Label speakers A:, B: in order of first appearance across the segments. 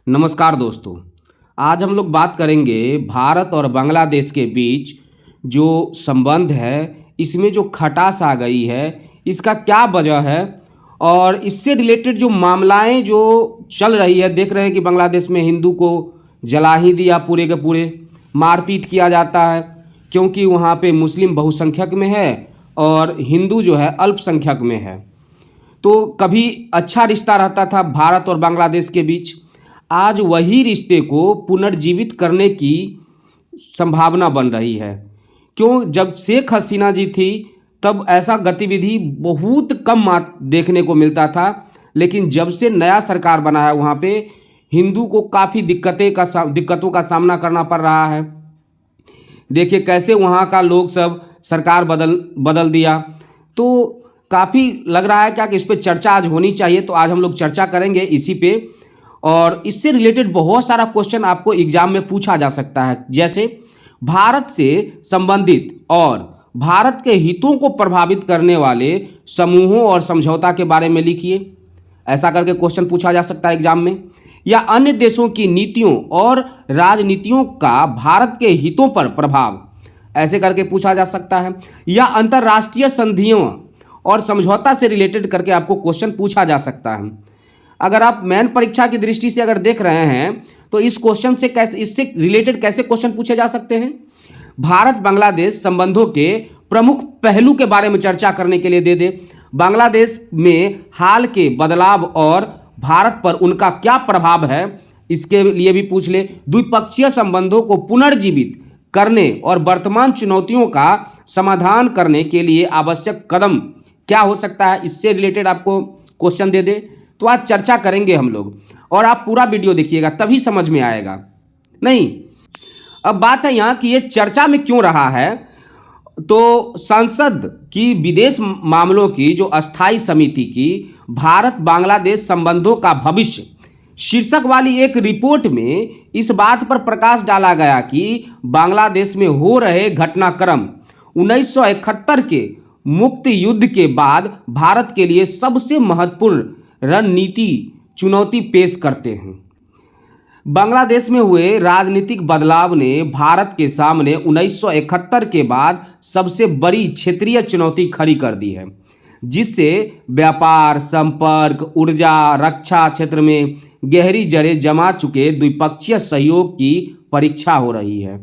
A: नमस्कार दोस्तों। आज हम लोग बात करेंगे भारत और बांग्लादेश के बीच जो संबंध है, इसमें जो खटास आ गई है, इसका क्या वजह है और इससे रिलेटेड जो मामलाएं जो चल रही है। देख रहे हैं कि बांग्लादेश में हिंदू को जला ही दिया, पूरे के पूरे मारपीट किया जाता है क्योंकि वहाँ पे मुस्लिम बहुसंख्यक में है और हिंदू जो है अल्पसंख्यक में है। तो कभी अच्छा रिश्ता रहता था भारत और बांग्लादेश के बीच, आज वही रिश्ते को पुनर्जीवित करने की संभावना बन रही है। क्यों? जब शेख हसीना जी थी तब ऐसा गतिविधि बहुत कम देखने को मिलता था, लेकिन जब से नया सरकार बना है वहाँ पे हिंदू को काफ़ी दिक्कतों का सामना करना पड़ रहा है। देखिए कैसे वहाँ का लोग सब सरकार बदल दिया। तो काफ़ी लग रहा है क्या कि इस पर चर्चा आज होनी चाहिए, तो आज हम लोग चर्चा करेंगे इसी पे। और इससे रिलेटेड बहुत सारा क्वेश्चन आपको एग्जाम में पूछा जा सकता है, जैसे भारत से संबंधित और भारत के हितों को प्रभावित करने वाले समूहों और समझौता के बारे में लिखिए, ऐसा करके क्वेश्चन पूछा जा सकता है एग्जाम में। या अन्य देशों की नीतियों और राजनीतियों का भारत के हितों पर प्रभाव, ऐसे करके पूछा जा सकता है। या अंतर्राष्ट्रीय संधियों और समझौता से रिलेटेड करके आपको क्वेश्चन पूछा जा सकता है। अगर आप मेन परीक्षा की दृष्टि से अगर देख रहे हैं तो इस क्वेश्चन से कैसे, इससे रिलेटेड कैसे क्वेश्चन पूछे जा सकते हैं। भारत बांग्लादेश संबंधों के प्रमुख पहलू के बारे में चर्चा करने के लिए दे दे। बांग्लादेश में हाल के बदलाव और भारत पर उनका क्या प्रभाव है, इसके लिए भी पूछ ले। द्विपक्षीय संबंधों को पुनर्जीवित करने और वर्तमान चुनौतियों का समाधान करने के लिए आवश्यक कदम क्या हो सकता है, इससे रिलेटेड आपको क्वेश्चन दे दे। तो आज चर्चा करेंगे हम लोग, और आप पूरा वीडियो देखिएगा तभी समझ में आएगा। नहीं, अब बात है यहाँ कि ये चर्चा में क्यों रहा है। तो संसद की विदेश मामलों की जो अस्थाई समिति की भारत बांग्लादेश संबंधों का भविष्य शीर्षक वाली एक रिपोर्ट में इस बात पर प्रकाश डाला गया कि बांग्लादेश में हो रहे घटनाक्रम 1971 के मुक्त युद्ध के बाद भारत के लिए सबसे महत्वपूर्ण रणनीति चुनौती पेश करते हैं। बांग्लादेश में हुए राजनीतिक बदलाव ने भारत के सामने 1971 के बाद सबसे बड़ी क्षेत्रीय चुनौती खड़ी कर दी है, जिससे व्यापार, संपर्क, ऊर्जा, रक्षा क्षेत्र में गहरी जड़ें जमा चुके द्विपक्षीय सहयोग की परीक्षा हो रही है।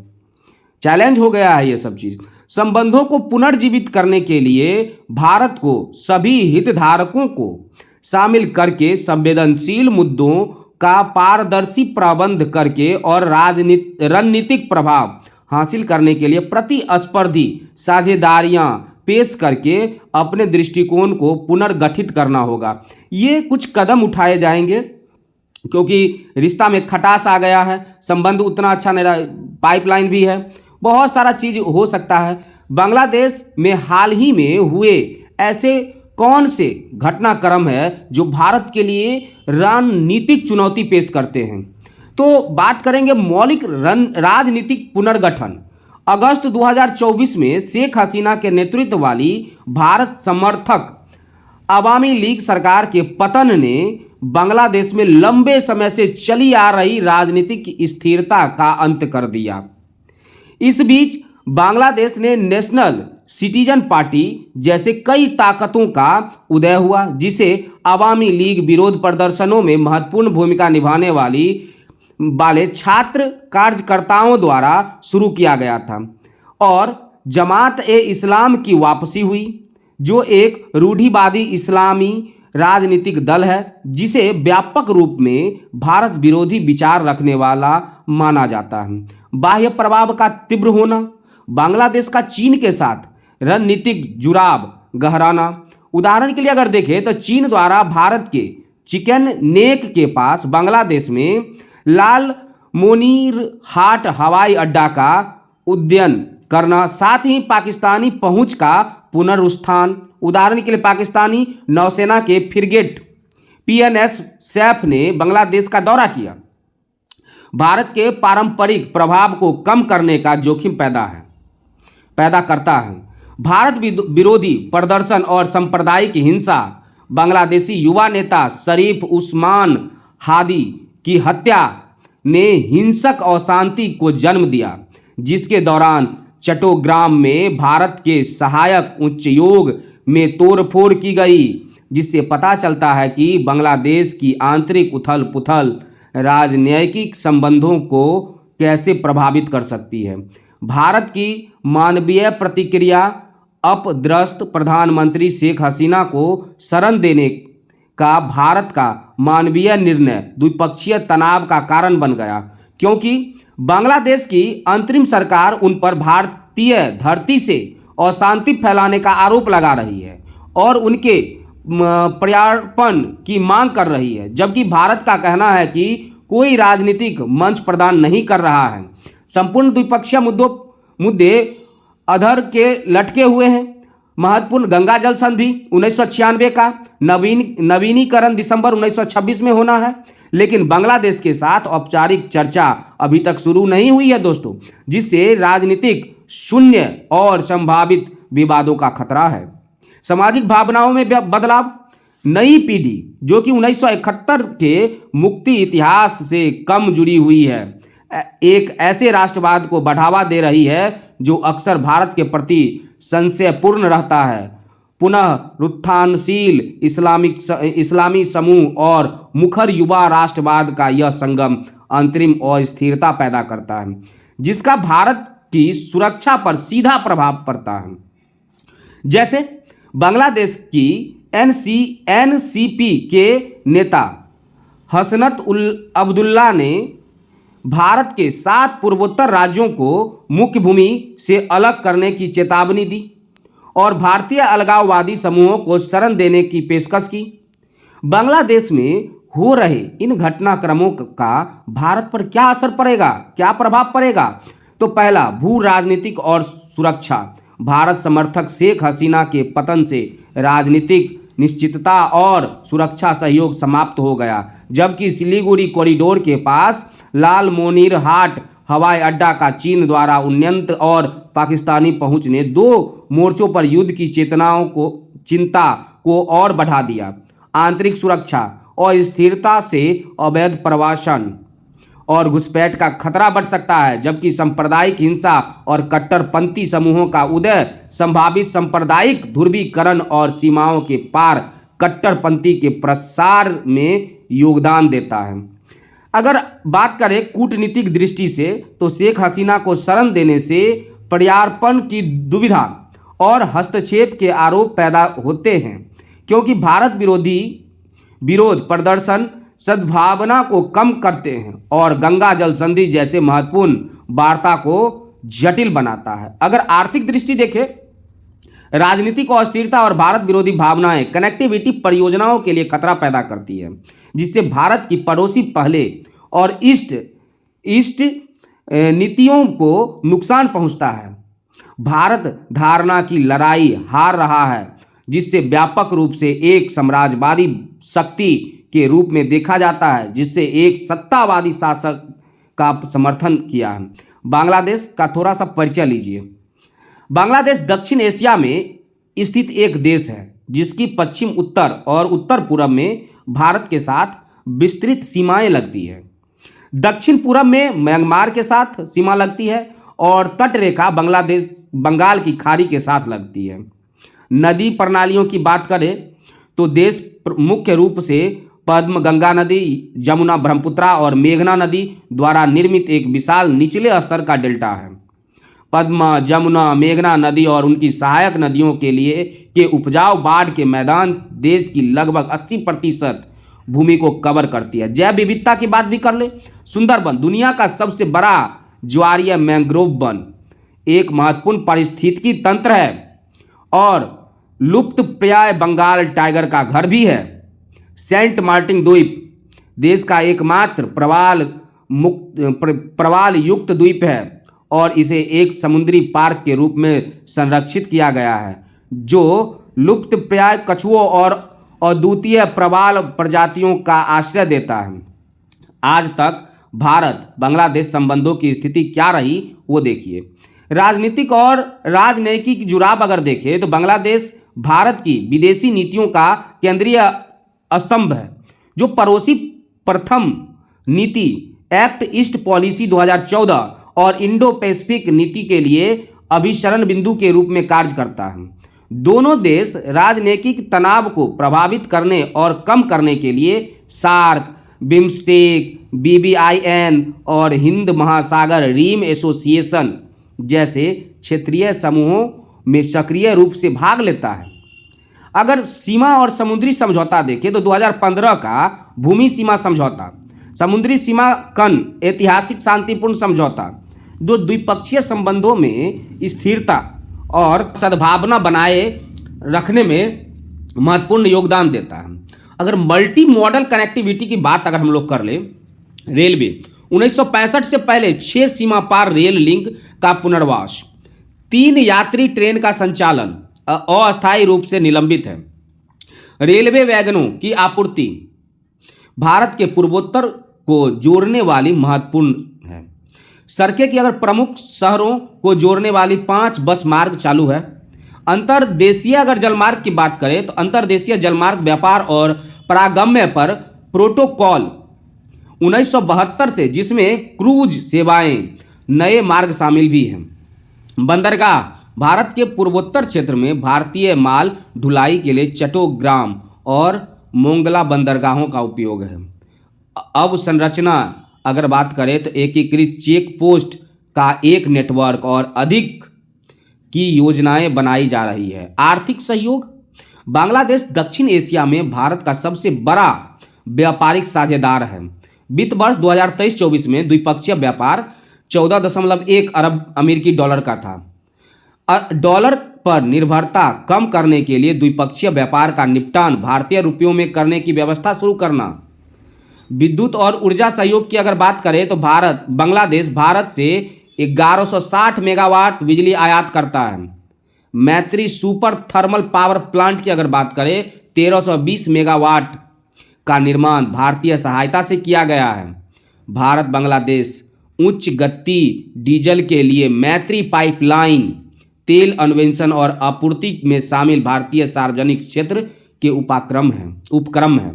A: चैलेंज हो गया है ये सब चीज़। संबंधों को पुनर्जीवित करने के लिए भारत को सभी हितधारकों को शामिल करके संवेदनशील मुद्दों का पारदर्शी प्रबंध करके और रणनीतिक प्रभाव हासिल करने के लिए प्रतिस्पर्धी साझेदारियां पेश करके अपने दृष्टिकोण को पुनर्गठित करना होगा। ये कुछ कदम उठाए जाएंगे क्योंकि रिश्ता में खटास आ गया है, संबंध उतना अच्छा नहीं रहा, पाइपलाइन भी है, बहुत सारा चीज़ हो सकता है। बांग्लादेश में हाल ही में हुए ऐसे कौन से घटनाक्रम है जो भारत के लिए रणनीतिक चुनौती पेश करते हैं। तो बात करेंगे मौलिक राजनीतिक पुनर्गठन। अगस्त 2024 में शेख हसीना के नेतृत्व वाली भारत समर्थक अवामी लीग सरकार के पतन ने बांग्लादेश में लंबे समय से चली आ रही राजनीतिक स्थिरता का अंत कर दिया। इस बीच बांग्लादेश ने नेशनल सिटीजन पार्टी जैसे कई ताकतों का उदय हुआ, जिसे अवामी लीग विरोध प्रदर्शनों में महत्वपूर्ण भूमिका निभाने वाले छात्र कार्यकर्ताओं द्वारा शुरू किया गया था। और जमात ए इस्लाम की वापसी हुई, जो एक रूढ़िवादी इस्लामी राजनीतिक दल है जिसे व्यापक रूप में भारत विरोधी विचार रखने वाला माना जाता है। बाह्य प्रभाव का तीव्र होना, बांग्लादेश का चीन के साथ रणनीतिक जुड़ाव गहराना। उदाहरण के लिए अगर देखें तो चीन द्वारा भारत के चिकन नेक के पास बांग्लादेश में लाल मोनीर हाट हवाई अड्डा का उद्यन करना, साथ ही पाकिस्तानी पहुंच का पुनरुत्थान। उदाहरण के लिए पाकिस्तानी नौसेना के फ्रिगेट PNS सैफ ने बांग्लादेश का दौरा किया। भारत के पारंपरिक प्रभाव को कम करने का जोखिम पैदा करता है। भारत विरोधी प्रदर्शन और सांप्रदायिक हिंसा। बांग्लादेशी युवा नेता शरीफ उस्मान हादी की हत्या ने हिंसक अशांति को जन्म दिया, जिसके दौरान चट्टोग्राम में भारत के सहायक उच्चायोग में तोड़फोड़ की गई, जिससे पता चलता है कि बांग्लादेश की आंतरिक उथल पुथल राजनयिक संबंधों को कैसे प्रभावित कर सकती है। भारत की मानवीय प्रतिक्रिया अपदस्थ प्रधानमंत्री शेख हसीना को शरण देने का भारत का मानवीय निर्णय द्विपक्षीय तनाव का कारण बन गया, क्योंकि बांग्लादेश की अंतरिम सरकार उन पर भारतीय धरती से अशांति फैलाने का आरोप लगा रही है और उनके प्रत्यार्पण की मांग कर रही है, जबकि भारत का कहना है कि कोई राजनीतिक मंच प्रदान नहीं कर रहा है। संपूर्ण द्विपक्षीय मुद्दे अधर के लटके हुए हैं। महत्वपूर्ण गंगा जल संधि 1996 का नवीनीकरण दिसंबर 1926 में होना है, लेकिन बांग्लादेश के साथ औपचारिक चर्चा अभी तक शुरू नहीं हुई है दोस्तों, जिससे राजनीतिक शून्य और संभावित विवादों का खतरा है। सामाजिक भावनाओं में बदलाव। नई पीढ़ी जो कि 1971 के मुक्ति इतिहास से कम जुड़ी हुई है, एक ऐसे राष्ट्रवाद को बढ़ावा दे रही है जो अक्सर भारत के प्रति संशयपूर्ण रहता है। पुनः उत्थानशील इस्लामी समूह और मुखर युवा राष्ट्रवाद का यह संगम अंतरिम अस्थिरता पैदा करता है, जिसका भारत की सुरक्षा पर सीधा प्रभाव पड़ता है। जैसे बांग्लादेश की एनसीपी के नेता हसनत अब्दुल्ला ने भारत के 7 पूर्वोत्तर राज्यों को मुख्य भूमि से अलग करने की चेतावनी दी और भारतीय अलगाववादी समूहों को शरण देने की पेशकश की। बांग्लादेश में हो रहे इन घटनाक्रमों का भारत पर क्या असर पड़ेगा, क्या प्रभाव पड़ेगा? तो पहला, भू राजनीतिक और सुरक्षा। भारत समर्थक शेख हसीना के पतन से राजनीतिक निश्चितता और सुरक्षा सहयोग समाप्त हो गया, जबकि सिलीगुड़ी कॉरिडोर के पास लालमोनिरहाट हवाई अड्डा का चीन द्वारा उन्नयन और पाकिस्तानी पहुंच ने 2 मोर्चों पर युद्ध की चिंता को और बढ़ा दिया। आंतरिक सुरक्षा और स्थिरता से अवैध प्रवासन और घुसपैठ का खतरा बढ़ सकता है, जबकि सांप्रदायिक हिंसा और कट्टरपंथी समूहों का उदय संभावित सांप्रदायिक ध्रुवीकरण और सीमाओं के पार कट्टरपंथी के प्रसार में योगदान देता है। अगर बात करें कूटनीतिक दृष्टि से, तो शेख हसीना को शरण देने से प्रत्यार्पण की दुविधा और हस्तक्षेप के आरोप पैदा होते हैं, क्योंकि भारत विरोध प्रदर्शन सद्भावना को कम करते हैं और गंगा जल संधि जैसे महत्वपूर्ण वार्ता को जटिल बनाता है। अगर आर्थिक दृष्टि देखें, राजनीतिक अस्थिरता और भारत विरोधी भावनाएं कनेक्टिविटी परियोजनाओं के लिए खतरा पैदा करती है, जिससे भारत की पड़ोसी पहले और ईस्ट नीतियों को नुकसान पहुंचता है। भारत धारणा की लड़ाई हार रहा है, जिससे व्यापक रूप से एक साम्राज्यवादी शक्ति के रूप में देखा जाता है, जिससे एक सत्तावादी शासक का समर्थन किया है। बांग्लादेश का थोड़ा सा परिचय लीजिए। बांग्लादेश दक्षिण एशिया में स्थित एक देश है, जिसकी पश्चिम उत्तर और उत्तर पूर्व में भारत के साथ विस्तृत सीमाएं लगती है। दक्षिण पूर्व में म्यांमार के साथ सीमा लगती है और तटरेखा बंगाल की खाड़ी के साथ लगती है। नदी प्रणालियों की बात करें तो देश मुख्य रूप से पद्म, गंगा नदी, जमुना, ब्रह्मपुत्रा और मेघना नदी द्वारा निर्मित एक विशाल निचले स्तर का डेल्टा है। पद्मा, जमुना, मेघना नदी और उनकी सहायक नदियों के उपजाऊ बाढ़ के मैदान देश की लगभग 80% भूमि को कवर करती है। जैव विविधता की बात भी कर ले, सुंदरबन दुनिया का सबसे बड़ा ज्वारीय मैंग्रोव वन, एक महत्वपूर्ण पारिस्थितिकी तंत्र है और लुप्तप्राय बंगाल टाइगर का घर भी है। सेंट मार्टिन द्वीप देश का एकमात्र प्रवाल युक्त द्वीप है और इसे एक समुद्री पार्क के रूप में संरक्षित किया गया है, जो लुप्तप्राय कछुओं और अद्वितीय प्रवाल प्रजातियों का आश्रय देता है। आज तक भारत बांग्लादेश संबंधों की स्थिति क्या रही वो देखिए। राजनीतिक और राजनयिक जुड़ाव अगर देखें तो बांग्लादेश भारत की विदेशी नीतियों का केंद्रीय स्तंभ है, जो पड़ोसी प्रथम नीति एक्ट ईस्ट पॉलिसी 2014 और इंडो पैसिफिक नीति के लिए अभिसरण बिंदु के रूप में कार्य करता है। दोनों देश राजनीतिक तनाव को प्रभावित करने और कम करने के लिए सार्क, बिम्स्टेक, BBIN और हिंद महासागर रिम एसोसिएशन जैसे क्षेत्रीय समूहों में सक्रिय रूप से भाग लेता है। अगर सीमा और समुद्री समझौता देखें तो 2015 का भूमि सीमा समझौता, समुद्री सीमा कन ऐतिहासिक शांतिपूर्ण समझौता जो द्विपक्षीय संबंधों में स्थिरता और सद्भावना बनाए रखने में महत्वपूर्ण योगदान देता है। अगर मल्टी मॉडल कनेक्टिविटी की बात अगर हम लोग कर ले, रेलवे 1965 से पहले 6 सीमा पार रेल लिंक का पुनर्वास, 3 यात्री ट्रेन का संचालन अस्थायी रूप से निलंबित है। रेलवे वैगनों की आपूर्ति भारत के पूर्वोत्तर को जोड़ने वाली महत्वपूर्ण है। सड़कें की अगर प्रमुख शहरों को जोड़ने वाली 5 बस मार्ग चालू है। अंतर्देशीय अगर जलमार्ग की बात करें तो अंतर्देशीय जलमार्ग व्यापार और परागम्य पर प्रोटोकॉल 1972 से, जिसमें क्रूज सेवाएं नए मार्ग शामिल भी हैं। बंदरगाह भारत के पूर्वोत्तर क्षेत्र में भारतीय माल ढुलाई के लिए चट्टोग्राम और मोंगला बंदरगाहों का उपयोग है। अब संरचना अगर बात करें तो एकीकृत चेक पोस्ट का एक नेटवर्क और अधिक की योजनाएं बनाई जा रही है। आर्थिक सहयोग, बांग्लादेश दक्षिण एशिया में भारत का सबसे बड़ा व्यापारिक साझेदार है। वित्त वर्ष 2023-24 में द्विपक्षीय व्यापार 14.1 अरब अमेरिकी डॉलर का था। डॉलर पर निर्भरता कम करने के लिए द्विपक्षीय व्यापार का निपटान भारतीय रुपयों में करने की व्यवस्था शुरू करना। विद्युत और ऊर्जा सहयोग की अगर बात करें तो बांग्लादेश भारत से 1160 मेगावाट बिजली आयात करता है। मैत्री सुपर थर्मल पावर प्लांट की अगर बात करें 1320 मेगावाट का निर्माण भारतीय सहायता से किया गया है। भारत बांग्लादेश उच्च गति डीजल के लिए मैत्री पाइपलाइन तेल अन्वेषण और आपूर्ति में शामिल भारतीय सार्वजनिक क्षेत्र के उपक्रम है।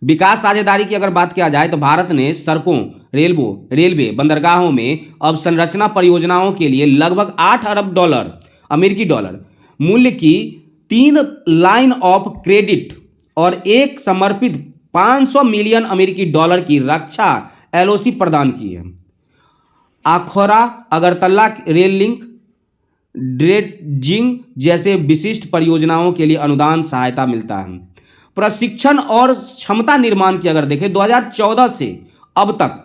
A: विकास साझेदारी की अगर बात किया जाए तो भारत ने सड़कों, रेलवे, बंदरगाहों में अवसंरचना परियोजनाओं के लिए लगभग 8 अरब डॉलर अमेरिकी डॉलर मूल्य की 3 लाइन ऑफ क्रेडिट और एक समर्पित 500 मिलियन अमेरिकी डॉलर की रक्षा LOC प्रदान की है। आखौरा अगरतला रेल लिंक, ड्रेजिंग जैसे विशिष्ट परियोजनाओं के लिए अनुदान सहायता मिलता है। प्रशिक्षण और क्षमता निर्माण की अगर देखें 2014 से अब तक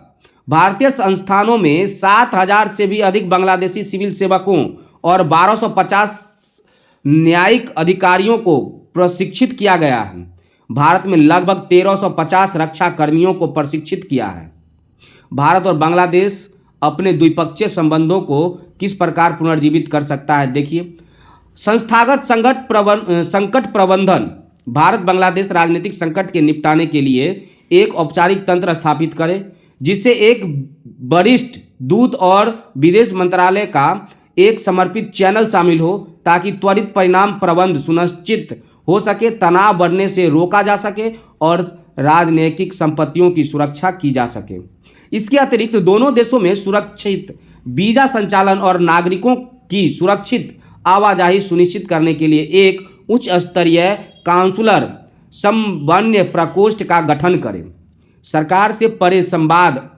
A: भारतीय संस्थानों में 7000 से भी अधिक बांग्लादेशी सिविल सेवकों और 1250 न्यायिक अधिकारियों को प्रशिक्षित किया गया है। भारत में लगभग 1350 रक्षा कर्मियों को प्रशिक्षित किया है। भारत और बांग्लादेश अपने द्विपक्षीय संबंधों को किस प्रकार पुनर्जीवित कर सकता है, देखिए। संस्थागत संकट प्रबंधन, भारत बांग्लादेश राजनीतिक संकट के निपटाने के लिए एक औपचारिक तंत्र स्थापित करे जिससे एक वरिष्ठ दूत और विदेश मंत्रालय का एक समर्पित चैनल शामिल हो ताकि त्वरित परिणाम प्रबंध सुनिश्चित हो सके, तनाव बढ़ने से रोका जा सके और राजनैतिक संपत्तियों की सुरक्षा की जा सके। इसके अतिरिक्त दोनों देशों में सुरक्षित वीजा संचालन और नागरिकों की सुरक्षित आवाजाही सुनिश्चित करने के लिए एक उच्च स्तरीय काउंसलर समन्वय प्रकोष्ठ का गठन करें। सरकार से परे संवाद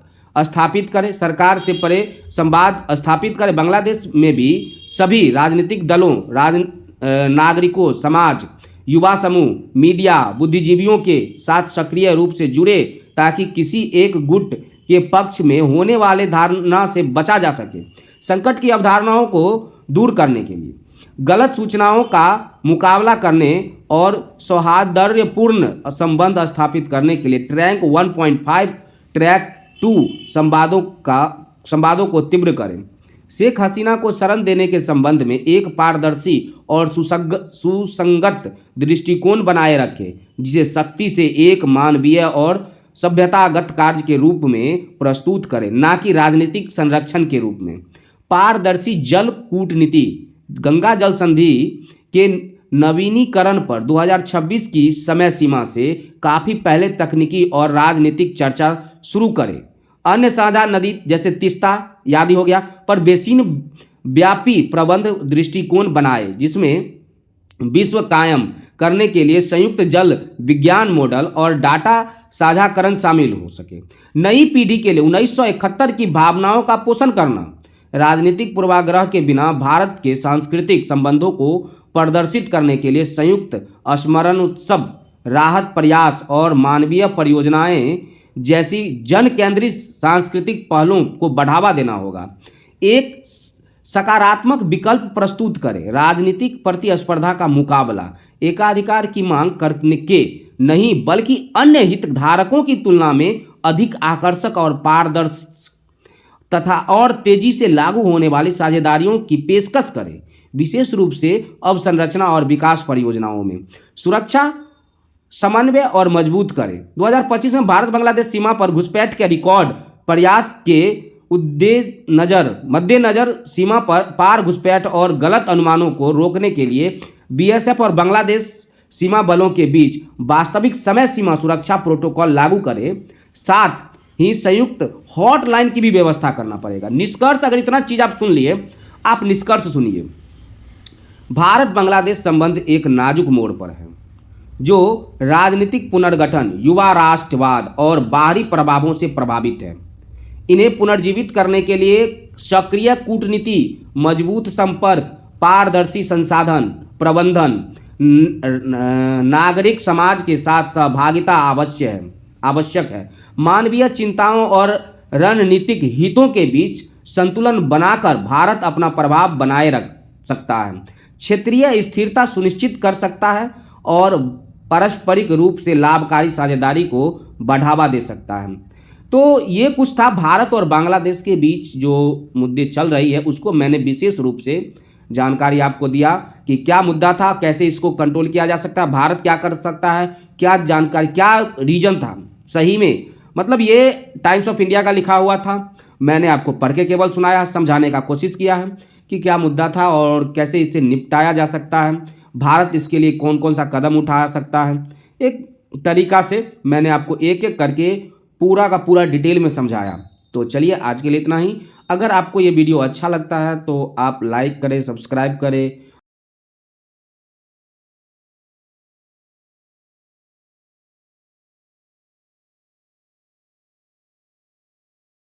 A: स्थापित करें। बांग्लादेश में भी सभी राजनीतिक दलों, नागरिकों, समाज, युवा समूह, मीडिया, बुद्धिजीवियों के साथ सक्रिय रूप से जुड़े ताकि किसी एक गुट के पक्ष में होने वाले धारणा से बचा जा सके। संकट की अवधारणाओं को दूर करने के लिए, गलत सूचनाओं का मुकाबला करने और सौहार्दपूर्ण संबंध स्थापित करने के लिए ट्रैक 1.5 ट्रैक 2 संवादों को तीव्र करें। शेख हसीना को शरण देने के संबंध में एक पारदर्शी और सुसंगत दृष्टिकोण बनाए रखें जिसे शक्ति से एक मानवीय और सभ्यतागत कार्य के रूप में प्रस्तुत करें, ना कि राजनीतिक संरक्षण के रूप में। पारदर्शी जल कूटनीति, गंगा जल संधि के नवीनीकरण पर 2026 की समय सीमा से काफ़ी पहले तकनीकी और राजनीतिक चर्चा शुरू करे। अन्य साझा नदी जैसे तीस्ता आदि हो गया पर बेसिन व्यापी प्रबंध दृष्टिकोण बनाए, जिसमें विश्व कायम करने के लिए संयुक्त जल विज्ञान मॉडल और डाटा साझाकरण शामिल हो सके। नई पीढ़ी के लिए 1971 की भावनाओं का पोषण करना। राजनीतिक पूर्वाग्रह के बिना भारत के सांस्कृतिक संबंधों को प्रदर्शित करने के लिए संयुक्त स्मरण उत्सव, राहत प्रयास और मानवीय परियोजनाएं जैसी जन केंद्रित सांस्कृतिक पहलों को बढ़ावा देना होगा। एक सकारात्मक विकल्प प्रस्तुत करें। राजनीतिक प्रतिस्पर्धा का मुकाबला एकाधिकार की मांग करने के नहीं बल्कि अन्य हितधारकों की तुलना में अधिक आकर्षक और पारदर्शी तथा और तेजी से लागू होने वाली साझेदारियों की पेशकश करें, विशेष रूप से अवसंरचना और विकास परियोजनाओं में। सुरक्षा समन्वय और मजबूत करें। 2025 में भारत बांग्लादेश सीमा पर घुसपैठ के रिकॉर्ड प्रयास के मद्देनजर सीमा पर पार घुसपैठ और गलत अनुमानों को रोकने के लिए बीएसएफ और बांग्लादेश सीमा बलों के बीच वास्तविक समय सीमा सुरक्षा प्रोटोकॉल लागू करें। साथ ही संयुक्त हॉटलाइन की भी व्यवस्था करना पड़ेगा। निष्कर्ष, अगर इतना चीज आप सुन लिए, आप निष्कर्ष सुनिए। भारत बांग्लादेश संबंध एक नाजुक मोड़ पर है, जो राजनीतिक पुनर्गठन, युवा राष्ट्रवाद और बाहरी प्रभावों से प्रभावित है। इन्हें पुनर्जीवित करने के लिए सक्रिय कूटनीति, मजबूत संपर्क, पारदर्शी संसाधन प्रबंधन, नागरिक समाज के साथ सहभागिता आवश्यक है। मानवीय चिंताओं और रणनीतिक हितों के बीच संतुलन बनाकर भारत अपना प्रभाव बनाए रख सकता है, क्षेत्रीय स्थिरता सुनिश्चित कर सकता है और पारस्परिक रूप से लाभकारी साझेदारी को बढ़ावा दे सकता है। तो ये कुछ था भारत और बांग्लादेश के बीच जो मुद्दे चल रही है, उसको मैंने विशेष रूप से जानकारी आपको दिया कि क्या मुद्दा था, कैसे इसको कंट्रोल किया जा सकता है, भारत क्या कर सकता है, क्या जानकारी, क्या रीजन था सही में। मतलब ये टाइम्स ऑफ इंडिया का लिखा हुआ था, मैंने आपको पढ़ के केवल सुनाया, समझाने का कोशिश किया है कि क्या मुद्दा था और कैसे इससे निपटाया जा सकता है, भारत इसके लिए कौन कौन सा कदम उठा सकता है। एक तरीका से मैंने आपको एक एक करके पूरा का पूरा डिटेल में समझाया। तो चलिए आज के लिए इतना ही। अगर आपको ये वीडियो अच्छा लगता है तो आप लाइक करें, सब्सक्राइब करें